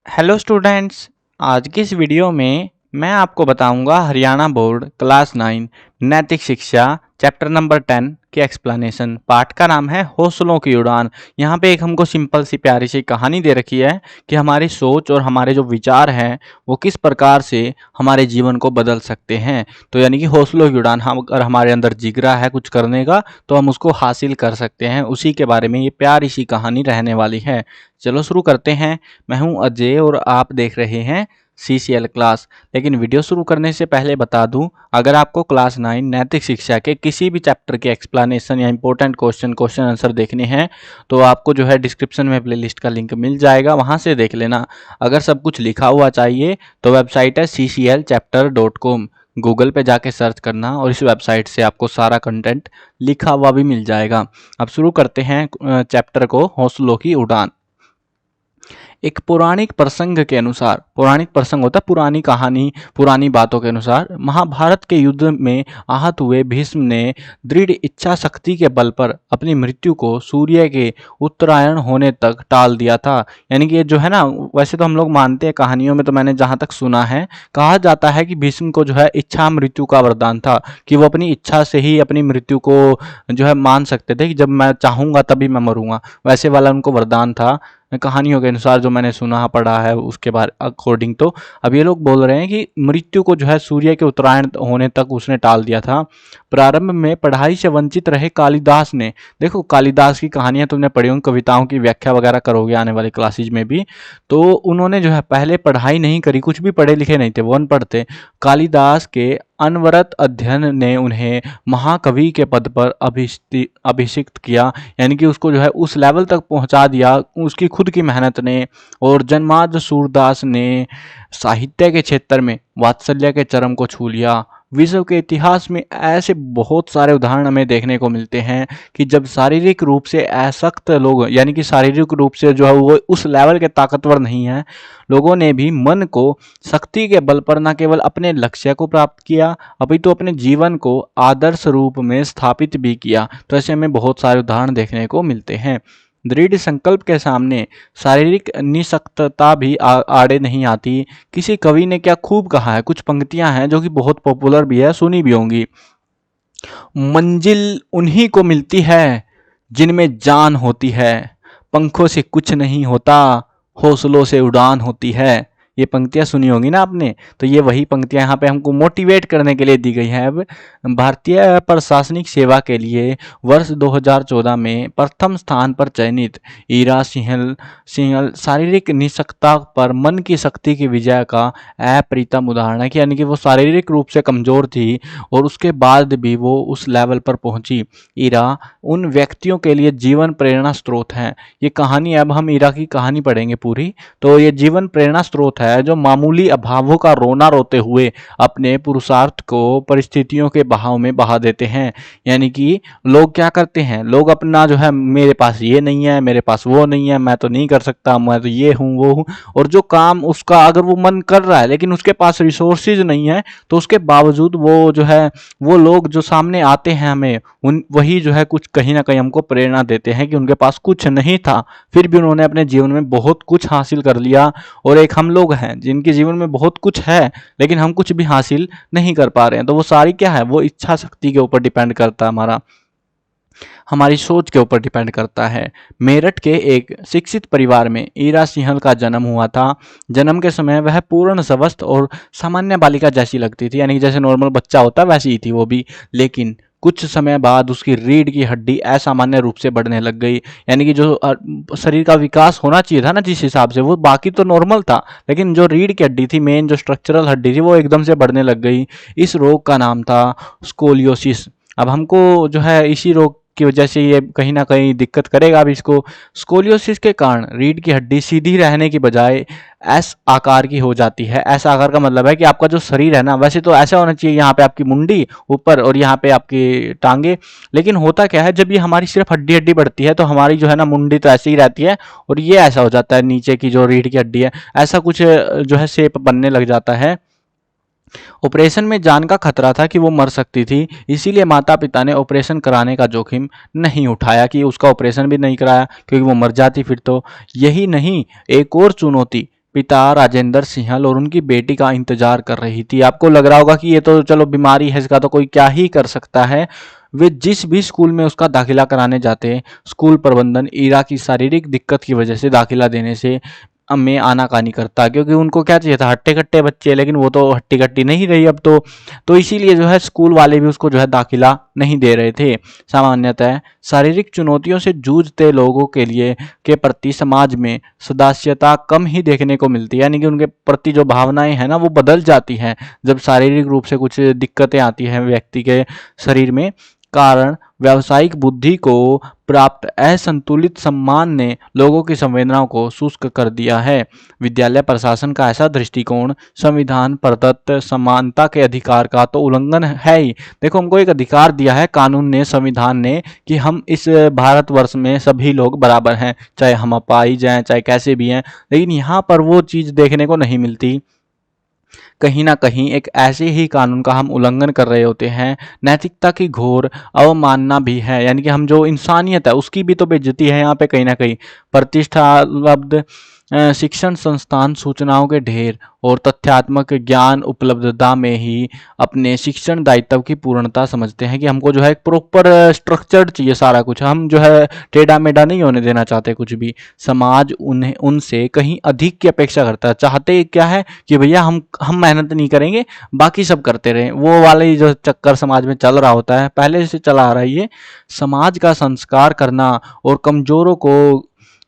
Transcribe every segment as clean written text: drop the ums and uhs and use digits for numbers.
Hello students. आज की इस वीडियो में मैं आपको बताऊंगा हरियाणा बोर्ड क्लास 9 नैतिक शिक्षा चैप्टर नंबर 10 की एक्सप्लेनेशन। पार्ट का नाम है हौसलों की उड़ान। यहाँ पे एक हमको सिंपल सी प्यारी सी कहानी दे रखी है कि हमारी सोच और हमारे जो विचार हैं वो किस प्रकार से हमारे जीवन को बदल सकते हैं। तो यानी कि हौसलों की उड़ान, हम अगर हमारे अंदर जिगरा है कुछ करने का तो हम उसको हासिल कर सकते हैं। उसी के बारे में ये प्यारी सी कहानी रहने वाली है। चलो शुरू करते हैं। मैं हूं अजय और आप देख रहे हैं CCL क्लास। लेकिन वीडियो शुरू करने से पहले बता दूं, अगर आपको क्लास 9 नैतिक शिक्षा के किसी भी चैप्टर के एक्सप्लेनेशन या इंपॉर्टेंट क्वेश्चन आंसर देखने हैं तो आपको जो है डिस्क्रिप्शन में प्लेलिस्ट का लिंक मिल जाएगा, वहां से देख लेना। अगर सब कुछ लिखा हुआ चाहिए तो वेबसाइट है cclchapter.com। गूगल पे जाके सर्च करना और इस वेबसाइट से आपको सारा कंटेंट लिखा हुआ भी मिल जाएगा। अब शुरू करते हैं चैप्टर को, हौसलों की उड़ान। एक पौराणिक प्रसंग के अनुसार, पौराणिक प्रसंग होता है पुरानी कहानी, पुरानी बातों के अनुसार, महाभारत के युद्ध में आहत हुए भीष्म ने दृढ़ इच्छा शक्ति के बल पर अपनी मृत्यु को सूर्य के उत्तरायण होने तक टाल दिया था। यानी कि ये जो है ना, वैसे तो हम लोग मानते हैं कहानियों में, तो मैंने जहाँ तक सुना है कहा जाता है कि भीष्म को जो है इच्छा मृत्यु का वरदान था, कि वो अपनी इच्छा से ही अपनी मृत्यु को जो है मान सकते थे कि जब मैं चाहूंगा तभी मैं मरूंगा। वैसे वाला उनको वरदान था कहानियों के अनुसार, जो मैंने सुना पढ़ा है उसके बारे अकॉर्डिंग। तो अब ये लोग बोल रहे हैं कि मृत्यु को जो है सूर्य के उत्तरायण होने तक उसने टाल दिया था। प्रारंभ में पढ़ाई से वंचित रहे कालिदास ने, देखो कालिदास की कहानियां तुमने पढ़ी होंगी, कविताओं की व्याख्या वगैरह करोगे आने वाले क्लासेज में भी, तो उन्होंने जो है पहले पढ़ाई नहीं करी, कुछ भी पढ़े लिखे नहीं थे, वो अनपढ़ थे। कालिदास के अनवरत अध्ययन ने उन्हें महाकवि के पद पर अभिषिक्त किया। यानी कि उसको जो है उस लेवल तक पहुंचा दिया उसकी खुद की मेहनत ने। और जन्माद्य सूरदास ने साहित्य के क्षेत्र में वात्सल्य के चरम को छू लिया। विश्व के इतिहास में ऐसे बहुत सारे उदाहरण हमें देखने को मिलते हैं कि जब शारीरिक रूप से आसक्त लोग, यानी कि शारीरिक रूप से जो है वो उस लेवल के ताकतवर नहीं है, लोगों ने भी मन को शक्ति के बल पर न केवल अपने लक्ष्य को प्राप्त किया अभी तो अपने जीवन को आदर्श रूप में स्थापित भी किया। तो ऐसे हमें बहुत सारे उदाहरण देखने को मिलते हैं। दृढ़ संकल्प के सामने शारीरिक निशक्तता भी आड़े नहीं आती। किसी कवि ने क्या खूब कहा है, कुछ पंक्तियां हैं जो कि बहुत पॉपुलर भी है, सुनी भी होंगी। मंजिल उन्हीं को मिलती है जिनमें जान होती है, पंखों से कुछ नहीं होता, हौसलों से उड़ान होती है। ये पंक्तियां सुनी होगी ना आपने, तो ये वही पंक्तियां यहाँ पे हमको मोटिवेट करने के लिए दी गई हैं। अब भारतीय प्रशासनिक सेवा के लिए वर्ष 2014 में प्रथम स्थान पर चयनित ईरा सिंहल शारीरिक निशक्तता पर मन की शक्ति की विजय का अप्रीतम उदाहरण है। कि यानी कि वो शारीरिक रूप से कमजोर थी और उसके बाद भी वो उस लेवल पर पहुंची। ईरा उन व्यक्तियों के लिए जीवन प्रेरणा स्रोत है। ये कहानी, अब हम ईरा की कहानी पढ़ेंगे पूरी, तो ये जीवन प्रेरणा स्रोत है जो मामूली अभावों का रोना रोते हुए अपने पुरुषार्थ को परिस्थितियों के बहाव में बहा देते हैं। यानी कि लोग क्या करते हैं, लोग अपना जो है मेरे पास ये नहीं है, मेरे पास वो नहीं है, मैं तो नहीं कर सकता, मैं तो ये हूँ वो हूँ, और जो काम उसका अगर वो मन कर रहा है लेकिन उसके पास रिसोर्सेज नहीं है तो उसके बावजूद वो जो है, वो लोग जो सामने आते हैं हमें उन वही जो है कुछ कहीं ना कहीं हमको प्रेरणा देते हैं कि उनके पास कुछ नहीं था फिर भी उन्होंने अपने जीवन में बहुत कुछ हासिल कर लिया। और एक हम लोग हैं जिनके जीवन में बहुत कुछ है लेकिन हम कुछ भी हासिल नहीं कर पा रहे हैं। तो वो सारी क्या है, वो इच्छा शक्ति के ऊपर डिपेंड करता है, हमारी सोच के ऊपर डिपेंड करता है। मेरठ के एक शिक्षित परिवार में ईरा सिंहल का जन्म हुआ था। जन्म के समय वह पूर्ण स्वस्थ और सामान्य बालिका जैसी लगती थी, यानी कि जैसे नॉर्मल बच्चा होता है वैसी ही थी वो भी। लेकिन कुछ समय बाद उसकी रीढ़ की हड्डी असामान्य रूप से बढ़ने लग गई। यानी कि जो शरीर का विकास होना चाहिए था ना जिस हिसाब से, वो बाकी तो नॉर्मल था, लेकिन जो रीढ़ की हड्डी थी, मेन जो स्ट्रक्चरल हड्डी थी, वो एकदम से बढ़ने लग गई। इस रोग का नाम था स्कोलियोसिस। अब हमको जो है इसी रोग की वजह से ये कहीं ना कहीं दिक्कत करेगा। अब इसको स्कोलियोसिस के कारण रीढ़ की हड्डी सीधी रहने की बजाय एस आकार की हो जाती है। एस आकार का मतलब है कि आपका जो शरीर है ना, वैसे तो ऐसा होना चाहिए, यहाँ पे आपकी मुंडी ऊपर और यहाँ पे आपकी टांगे, लेकिन होता क्या है जब ये हमारी सिर्फ हड्डी हड्डी बढ़ती है तो हमारी जो है ना मुंडी तो ऐसे ही रहती है और ये ऐसा हो जाता है, नीचे की जो रीढ़ की हड्डी है ऐसा कुछ जो है शेप बनने लग जाता है। ऑपरेशन में जान का खतरा था कि वो मर सकती थी, इसीलिए माता पिता ने ऑपरेशन कराने का जोखिम नहीं उठाया, कि उसका ऑपरेशन भी नहीं कराया क्योंकि वो मर जाती फिर तो। यही नहीं, एक और चुनौती पिता राजेंद्र सिंहल और उनकी बेटी का इंतजार कर रही थी। आपको लग रहा होगा कि ये तो चलो बीमारी है, इसका तो कोई क्या ही कर सकता है। वे जिस भी स्कूल में उसका दाखिला कराने जाते, स्कूल प्रबंधन ईरा की शारीरिक दिक्कत की वजह से दाखिला देने से में आनाकानी करता, क्योंकि उनको क्या चाहिए था, हट्टे कट्टे बच्चे, लेकिन वो तो हट्टी कट्टी नहीं रही अब तो इसीलिए जो है स्कूल वाले भी उसको जो है दाखिला नहीं दे रहे थे। सामान्यतः शारीरिक चुनौतियों से जूझते लोगों के लिए के प्रति समाज में सदास्यता कम ही देखने को मिलती है, यानी कि उनके प्रति जो भावनाएं हैं ना वो बदल जाती हैं जब शारीरिक रूप से कुछ दिक्कतें आती हैं व्यक्ति के शरीर में। कारण व्यावसायिक बुद्धि को प्राप्त असंतुलित सम्मान ने लोगों की संवेदनाओं को शुष्क कर दिया है। विद्यालय प्रशासन का ऐसा दृष्टिकोण संविधान प्रदत्त समानता के अधिकार का तो उल्लंघन है ही। देखो, हमको एक अधिकार दिया है कानून ने, संविधान ने, कि हम इस भारतवर्ष में सभी लोग बराबर हैं, चाहे हम अपाहिज हैं चाहे कैसे भी हैं, लेकिन यहाँ पर वो चीज़ देखने को नहीं मिलती। कहीं ना कहीं एक ऐसे ही कानून का हम उल्लंघन कर रहे होते हैं। नैतिकता की घोर अवमानना भी है, यानी कि हम जो इंसानियत है उसकी भी तो बेइज्जती है यहाँ पे कहीं ना कहीं। प्रतिष्ठालब्ध शिक्षण संस्थान सूचनाओं के ढेर और तथ्यात्मक ज्ञान उपलब्धता में ही अपने शिक्षण दायित्व की पूर्णता समझते हैं, कि हमको जो है एक प्रॉपर स्ट्रक्चर्ड चाहिए सारा कुछ, हम जो है टेढ़ा मेढ़ा नहीं होने देना चाहते कुछ भी। समाज उन्हें उनसे कहीं अधिक की अपेक्षा करता है। चाहते क्या है कि भैया हम मेहनत नहीं करेंगे, बाकी सब करते रहें। वो वाले जो चक्कर समाज में चल रहा होता है, पहले से चला आ रहा है ये। समाज का संस्कार करना और कमजोरों को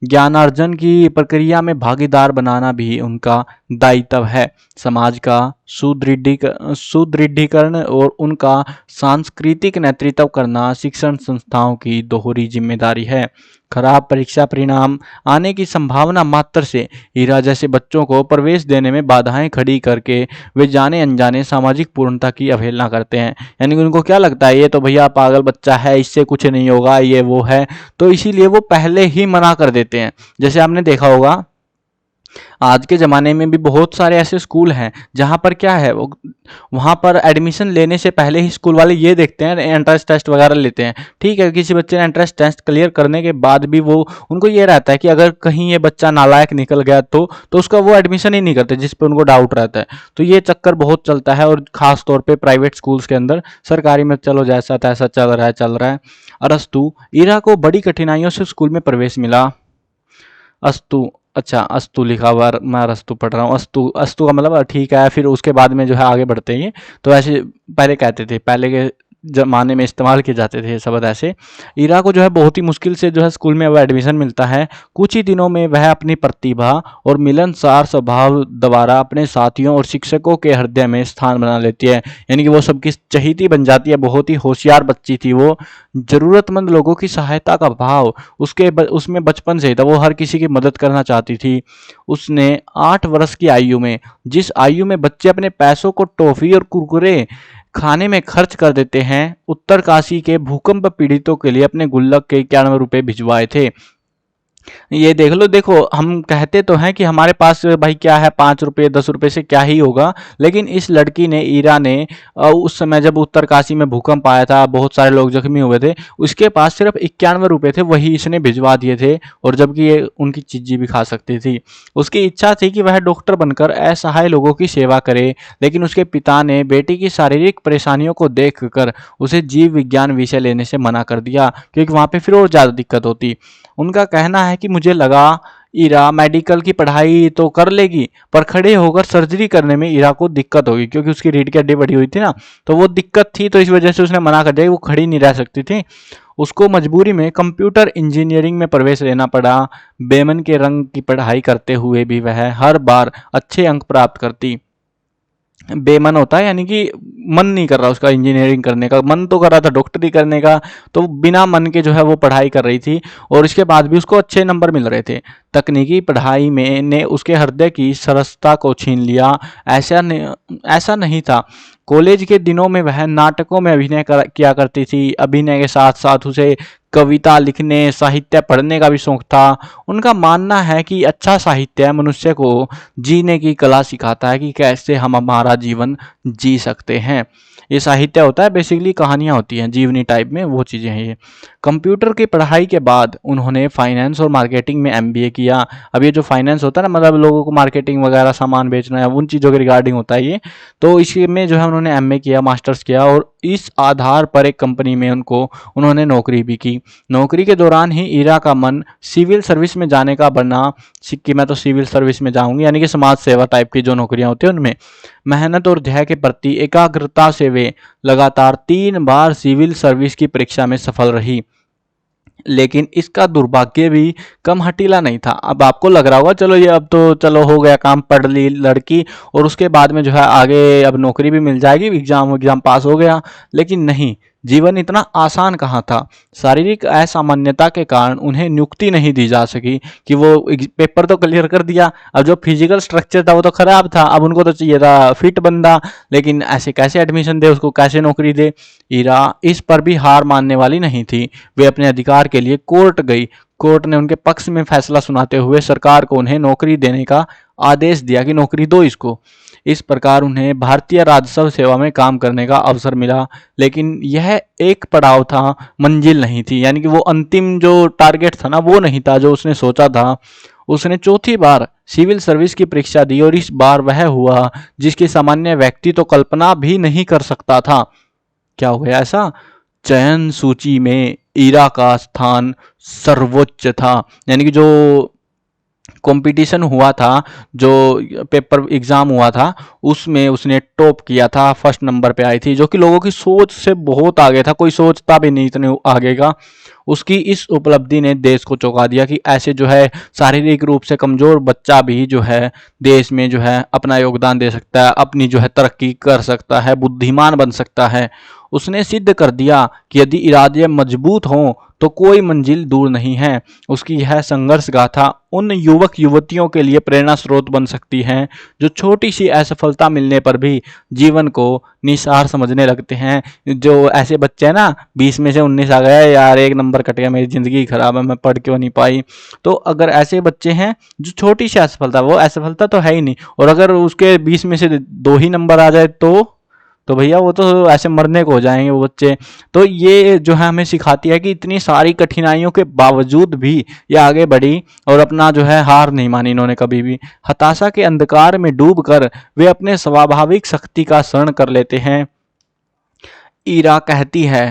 ज्ञानार्जन की प्रक्रिया में भागीदार बनाना भी उनका दायित्व है। समाज का सुदृढ़ीकरण और उनका सांस्कृतिक नेतृत्व करना शिक्षण संस्थाओं की दोहरी जिम्मेदारी है। खराब परीक्षा परिणाम आने की संभावना मात्र से हीरा जैसे बच्चों को प्रवेश देने में बाधाएं खड़ी करके वे जाने अनजाने सामाजिक पूर्णता की अवहेलना करते हैं। यानी कि उनको क्या लगता है, ये तो भैया पागल बच्चा है, इससे कुछ नहीं होगा, ये वो है, तो इसीलिए वो पहले ही मना कर देते हैं। जैसे आपने देखा होगा आज के ज़माने में भी बहुत सारे ऐसे स्कूल हैं जहाँ पर क्या है, वो वहाँ पर एडमिशन लेने से पहले ही स्कूल वाले ये देखते हैं, एंट्रेंस टेस्ट वगैरह लेते हैं। ठीक है, किसी बच्चे ने एंट्रेंस टेस्ट क्लियर करने के बाद भी वो उनको ये रहता है कि अगर कहीं ये बच्चा नालायक निकल गया तो उसका वो एडमिशन ही नहीं करते, जिस पे उनको डाउट रहता है। तो ये चक्कर बहुत चलता है, और ख़ास तौर पर प्राइवेट स्कूल्स के अंदर। सरकारी में चलो जैसा तैसा चल रहा है। अरस्तु ईरा को बड़ी कठिनाइयों से स्कूल में प्रवेश मिला। अस्तु, अच्छा अस्तु लिखा हुआ, मैं अरस्तु पढ़ रहा हूँ। अस्तु, अस्तु का मतलब ठीक है। फिर उसके बाद में जो है आगे बढ़ते हैं, तो ऐसे पहले कहते थे, पहले के जमाने में इस्तेमाल किए जाते थे ये शब्द ऐसे। ईरा को जो है बहुत ही मुश्किल से जो है स्कूल में वह एडमिशन मिलता है। कुछ ही दिनों में वह अपनी प्रतिभा और मिलनसार स्वभाव द्वारा अपने साथियों और शिक्षकों के हृदय में स्थान बना लेती है, यानी कि वो सबकी चहेती बन जाती है। बहुत ही होशियार बच्ची थी वो। जरूरतमंद लोगों की सहायता का भाव उसमें बचपन से ही था, वो हर किसी की मदद करना चाहती थी। उसने 8 वर्ष की आयु में, जिस आयु में बच्चे अपने पैसों को टॉफी और कुरकुरे खाने में खर्च कर देते हैं, उत्तरकाशी के भूकंप पीड़ितों के लिए अपने गुल्लक के 91 रुपए भिजवाए थे। ये देख लो, देखो हम कहते तो हैं कि हमारे पास भाई क्या है, 5 रुपये 10 रुपये से क्या ही होगा, लेकिन इस लड़की ने, ईरा ने, उस समय जब उत्तरकाशी में भूकंप आया था, बहुत सारे लोग जख्मी हुए थे, उसके पास सिर्फ 91 रुपये थे, वही इसने भिजवा दिए थे। और जबकि ये उनकी चीज़ी भी खा सकती थी। उसकी इच्छा थी कि वह डॉक्टर बनकर असहाय लोगों की सेवा करे, लेकिन उसके पिता ने बेटी की शारीरिक परेशानियों को देखकर उसे जीव विज्ञान विषय लेने से मना कर दिया, क्योंकि वहाँ पे फिर और ज़्यादा दिक्कत होती। उनका कहना है कि मुझे लगा ईरा मेडिकल की पढ़ाई तो कर लेगी, पर खड़े होकर सर्जरी करने में ईरा को दिक्कत होगी, क्योंकि उसकी रीढ़ की हड्डी बढ़ी हुई थी ना, तो वो दिक्कत थी, तो इस वजह से उसने मना कर दिया, वो खड़ी नहीं रह सकती थी। उसको मजबूरी में कंप्यूटर इंजीनियरिंग में प्रवेश लेना पड़ा। बेमन के रंग की पढ़ाई करते हुए भी वह हर बार अच्छे अंक प्राप्त करती। बेमन होता है यानी कि मन नहीं कर रहा उसका इंजीनियरिंग करने का, मन तो कर रहा था डॉक्टरी करने का, तो बिना मन के जो है वो पढ़ाई कर रही थी, और इसके बाद भी उसको अच्छे नंबर मिल रहे थे। तकनीकी पढ़ाई में ने उसके हृदय की सरसता को छीन लिया। ऐसा नहीं था। कॉलेज के दिनों में वह नाटकों में अभिनय किया करती थी। अभिनय के साथ साथ उसे कविता लिखने, साहित्य पढ़ने का भी शौक था। उनका मानना है कि अच्छा साहित्य मनुष्य को जीने की कला सिखाता है कि कैसे हम हमारा जीवन जी सकते हैं। ये साहित्य होता है, बेसिकली कहानियाँ होती हैं जीवनी टाइप में, वो चीज़ें हैं ये। कंप्यूटर की पढ़ाई के बाद उन्होंने फाइनेंस और मार्केटिंग में एमबीए किया। अब ये जो फाइनेंस होता है ना, मतलब लोगों को मार्केटिंग वगैरह सामान बेचना है, उन चीज़ों के रिगार्डिंग होता है ये। तो इसमें जो है उन्होंने एमए किया, मास्टर्स किया, और इस आधार पर एक कंपनी में उन्होंने नौकरी भी की। नौकरी के दौरान ही ईरा का मन सिविल सर्विस में जाने का बना कि मैं तो सिविल सर्विस में जाऊंगी, यानी कि समाज सेवा टाइप की जो नौकरियां होती हैं उनमें। मेहनत और ध्येय के प्रति एकाग्रता से वे लगातार 3 बार सिविल सर्विस की परीक्षा में सफल रही। लेकिन इसका दुर्भाग्य भी कम हटीला नहीं था। अब आपको लग रहा होगा चलो ये अब तो चलो हो गया काम, पढ़ ली लड़की और उसके बाद में जो है आगे अब नौकरी भी मिल जाएगी, एग्जाम पास हो गया। लेकिन नहीं, जीवन इतना आसान कहाँ था। शारीरिक असामान्यता के कारण उन्हें नियुक्ति नहीं दी जा सकी कि वो पेपर तो क्लियर कर दिया, अब जो फिजिकल स्ट्रक्चर था वो तो खराब था, अब उनको तो चाहिए था फिट बंदा, लेकिन ऐसे कैसे एडमिशन दे उसको, कैसे नौकरी दे। ईरा इस पर भी हार मानने वाली नहीं थी। वे अपने अधिकार के लिए कोर्ट गई। कोर्ट ने उनके पक्ष में फैसला सुनाते हुए सरकार को उन्हें नौकरी देने का आदेश दिया कि नौकरी दो इसको। इस प्रकार उन्हें भारतीय राजस्व सेवा में काम करने का अवसर मिला। लेकिन यह एक पड़ाव था, मंजिल नहीं थी, यानी कि वो अंतिम जो टारगेट था ना वो नहीं था जो उसने सोचा था। उसने चौथी बार सिविल सर्विस की परीक्षा दी और इस बार वह हुआ जिसकी सामान्य व्यक्ति तो कल्पना भी नहीं कर सकता था। क्या हो गया ऐसा? चयन सूची में ईरा का स्थान सर्वोच्च था, यानी कि जो कंपटीशन हुआ था, जो पेपर एग्जाम हुआ था, उसमें उसने टॉप किया था, फर्स्ट नंबर पे आई थी, जो कि लोगों की सोच से बहुत आगे था, कोई सोचता भी नहीं इतने आगे का। उसकी इस उपलब्धि ने देश को चौंका दिया कि ऐसे जो है शारीरिक रूप से कमजोर बच्चा भी जो है देश में जो है अपना योगदान दे सकता है, अपनी जो है तरक्की कर सकता है, बुद्धिमान बन सकता है। उसने सिद्ध कर दिया कि यदि इरादे मजबूत हों तो कोई मंजिल दूर नहीं है। उसकी यह संघर्ष गाथा उन युवक युवतियों के लिए प्रेरणा स्रोत बन सकती है जो छोटी सी असफलता मिलने पर भी जीवन को निसार समझने लगते हैं। जो ऐसे बच्चे हैं ना 20 में से 19 आ गया यार, 1 नंबर कट गया, मेरी जिंदगी खराब है, मैं पढ़ क्यों नहीं पाई। तो अगर ऐसे बच्चे हैं जो छोटी सी असफलता, वो असफलता तो है ही नहीं, और अगर उसके 20 में से 2 ही नंबर आ जाए तो भैया वो तो ऐसे मरने को हो जाएंगे वो बच्चे। तो ये जो है हमें सिखाती है कि इतनी सारी कठिनाइयों के बावजूद भी ये आगे बढ़ी और अपना जो है हार नहीं मानी इन्होंने कभी भी। हताशा के अंधकार में डूबकर वे अपने स्वाभाविक शक्ति का शरण कर लेते हैं। ईरा कहती है,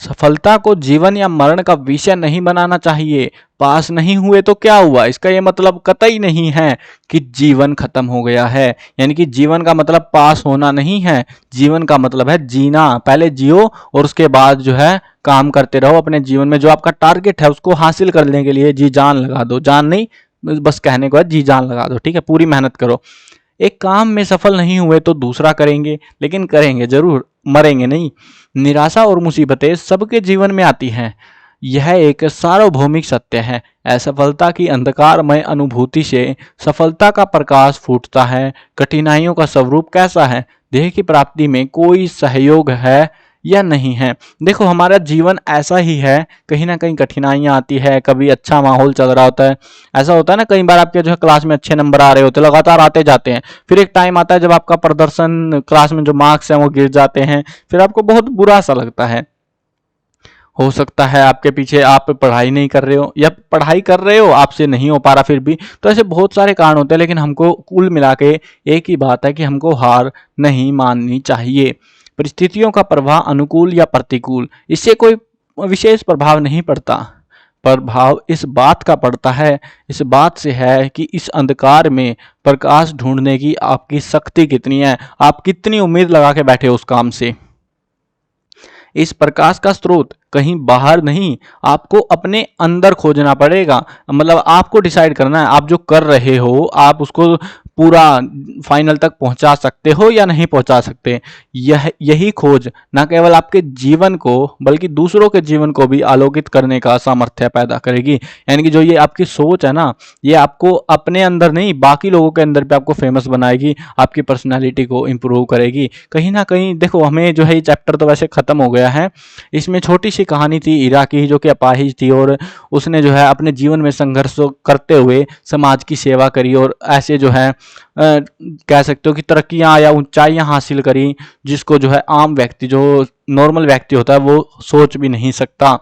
सफलता को जीवन या मरण का विषय नहीं बनाना चाहिए। पास नहीं हुए तो क्या हुआ, इसका ये मतलब कतई नहीं है कि जीवन खत्म हो गया है। यानी कि जीवन का मतलब पास होना नहीं है, जीवन का मतलब है जीना। पहले जियो और उसके बाद जो है काम करते रहो अपने जीवन में, जो आपका टारगेट है उसको हासिल करने के लिए जी जान लगा दो। जान नहीं, बस कहने को है जी जान लगा दो, ठीक है, पूरी मेहनत करो। एक काम में सफल नहीं हुए तो दूसरा करेंगे, लेकिन करेंगे जरूर, मरेंगे नहीं। निराशा और मुसीबतें सबके जीवन में आती हैं, यह एक सार्वभौमिक सत्य है। असफलता की अंधकारमय अनुभूति से सफलता का प्रकाश फूटता है। कठिनाइयों का स्वरूप कैसा है? देह की प्राप्ति में कोई सहयोग है या नहीं है। देखो हमारा जीवन ऐसा ही है, कहीं ना कहीं कठिनाइयां आती है, कभी अच्छा माहौल चल रहा होता है। ऐसा होता है ना, कई बार आपके जो है क्लास में अच्छे नंबर आ रहे होते हैं, लगातार आते जाते हैं, फिर एक टाइम आता है जब आपका प्रदर्शन क्लास में जो मार्क्स हैं वो गिर जाते हैं, फिर आपको बहुत बुरा सा लगता है। हो सकता है आपके पीछे आप पढ़ाई नहीं कर रहे हो, या पढ़ाई कर रहे हो आपसे नहीं हो पा रहा फिर भी, तो ऐसे बहुत सारे कारण होते हैं। लेकिन हमको कुल मिला के एक ही बात है कि हमको हार नहीं माननी चाहिए। परिस्थितियों का प्रभाव अनुकूल या प्रतिकूल, इससे कोई विशेष प्रभाव नहीं पड़ता। प्रभाव इस बात का पड़ता है, इस बात से है कि इस अंधकार में प्रकाश ढूंढने की आपकी शक्ति कितनी है, आप कितनी उम्मीद लगा के बैठे हो उस काम से। इस प्रकाश का स्रोत कहीं बाहर नहीं, आपको अपने अंदर खोजना पड़ेगा। मतलब आपको डिसाइड करना है, आप जो कर रहे हो आप उसको पूरा फाइनल तक पहुंचा सकते हो या नहीं पहुंचा सकते। यही खोज न केवल आपके जीवन को बल्कि दूसरों के जीवन को भी आलोकित करने का सामर्थ्य पैदा करेगी। यानी कि जो ये आपकी सोच है ना, ये आपको अपने अंदर नहीं बाकी लोगों के अंदर भी आपको फेमस बनाएगी, आपकी पर्सनालिटी को इम्प्रूव करेगी। कहीं ना कहीं देखो, हमें जो है ये चैप्टर तो वैसे खत्म हो गया है, इसमें छोटी सी कहानी थी इरा की, जो कि अपाहिज थी और उसने जो है अपने जीवन में संघर्ष करते हुए समाज की सेवा करी और ऐसे जो है कह सकते हो कि तरक्कियां या ऊंचाइयां हासिल करी, जिसको जो है आम व्यक्ति, जो नॉर्मल व्यक्ति होता है, वो सोच भी नहीं सकता।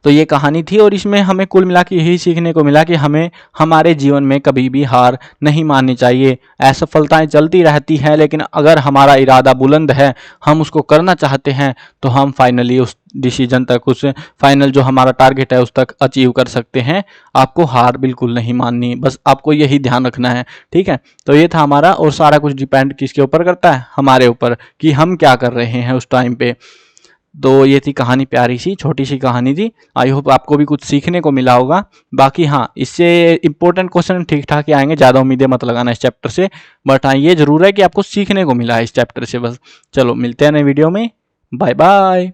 तो ये कहानी थी और इसमें हमें कुल मिला के यही सीखने को मिला कि हमें हमारे जीवन में कभी भी हार नहीं माननी चाहिए। असफलताएं चलती रहती हैं, लेकिन अगर हमारा इरादा बुलंद है, हम उसको करना चाहते हैं, तो हम फाइनली उस डिसीजन तक, उस फाइनल जो हमारा टारगेट है उस तक अचीव कर सकते हैं। आपको हार बिल्कुल नहीं माननी, बस आपको यही ध्यान रखना है। ठीक है, तो ये था हमारा, और सारा कुछ डिपेंड किसके ऊपर करता है? हमारे ऊपर, कि हम क्या कर रहे हैं उस टाइम पे। तो ये थी कहानी, प्यारी सी छोटी सी कहानी थी। आई होप आपको भी कुछ सीखने को मिला होगा। बाकी हाँ, इससे इंपॉर्टेंट क्वेश्चन ठीक ठाक ही आएंगे, ज़्यादा उम्मीदें मत लगाना इस चैप्टर से। बट हाँ, ये जरूर है कि आपको सीखने को मिला है इस चैप्टर से बस। चलो मिलते हैं नए वीडियो में, बाय बाय।